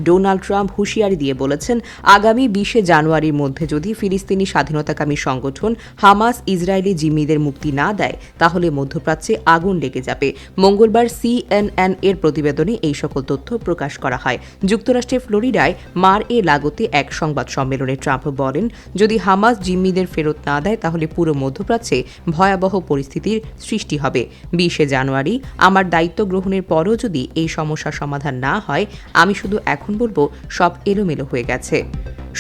Donald Trump হুঁশিয়ারি দিয়ে বলেছেন, আগামী 20 জানুয়ারির মধ্যে যদি ফিলিস্তিনি স্বাধীনতাকামী সংগঠন হামাস ইসরায়েলি জিম্মিদের মুক্তি না দেয় তাহলে মধ্যপ্রাচ্যে আগুন লেগে যাবে। মঙ্গলবার CNN এর প্রতিবেদনে এই সকল তথ্য প্রকাশ করা হয়। যুক্তরাষ্ট্রের ফ্লোরিডায় মার-এ-লাগোতে এক সংবাদ সম্মেলনে ট্রাম্প বলেন, যদি হামাস জিম্মিদের ফেরত না দেয় তাহলে পুরো মধ্যপ্রাচ্যে ভয়াবহ পরিস্থিতির সৃষ্টি হবে। 20 জানুয়ারি আমার দায়িত্ব গ্রহণের পরও যদি এই সমস্যার সমাধান না হয়, আমি শুধু এখন বলবো সব এলোমেলো হয়ে গেছে।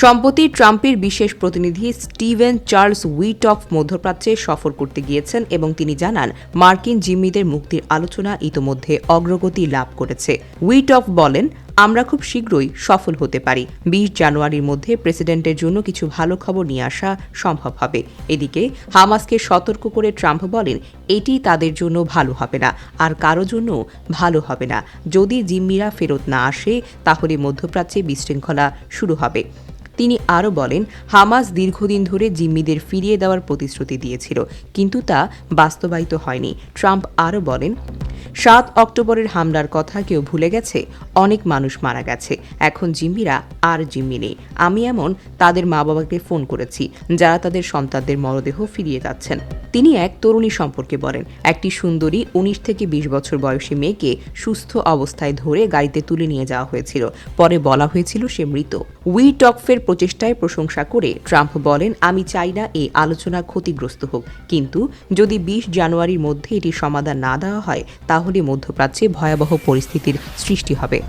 সম্প্রতি ট্রাম্পের বিশেষ প্রতিনিধি স্টিভেন চার্লস উইটফ মধ্যপ্রাচ্যে সফর করতে গিয়েছেন এবং তিনি জানান, মার্কিন জিম্মিদের মুক্তির আলোচনা ইতোমধ্যে অগ্রগতি লাভ করেছে। উইটফ বলেন, আমরা খুব শীঘ্রই সফল হতে পারি। 20 জানুয়ারির মধ্যে প্রেসিডেন্টের জন্য কিছু ভালো খবর নিয়ে আসা সম্ভব হবে। এদিকে হামাসকে সতর্ক করে ট্রাম্প বলেন, এটি তাদের জন্য ভালো হবে না, আর কারো জন্য ভালো হবে না। যদি জিম্মিরা ফেরত না আসে তাহলে মধ্যপ্রাচ্যে বিশৃঙ্খলা শুরু হবে। তিনি আরও বলেন, হামাস দীর্ঘদিন ধরে জিম্মিদের ফিরিয়ে দেওয়ার প্রতিশ্রুতি দিয়েছিল, কিন্তু তা বাস্তবায়িত হয়নি। ট্রাম্প আরও বলেন, 7 অক্টোবরের হামলার কথা কেউ ভুলে গেছে? অনেক মানুষ মারা গেছে। এখন জিম্মিরা আর জিম্মি নেই। আমি এমন তাদের মা বাবাকে ফোন করেছি যারা তাদের সন্তানদের মরদেহ ফিরিয়ে যাচ্ছেন। তিনি এক তরুণী সম্পর্কে বলেন, একটি সুন্দরী 19 থেকে 20 বছর বয়সী মেয়েকে সুস্থ অবস্থায় ধরে গাড়িতে তুলে নিয়ে যাওয়া হয়েছিল। পরে বলা হয়েছিল সে মৃত। উইটফের প্রচেষ্টায় প্রশংসা করে ট্রাম্প বলেন, আমি চাই না এই আলোচনা ক্ষতিগ্রস্ত হোক, কিন্তু যদি 20 জানুয়ারির মধ্যে এটি সমাধান না দেওয়া হয় তাহলে মধ্যপ্রাচ্যে ভয়াবহ পরিস্থিতির সৃষ্টি হবে।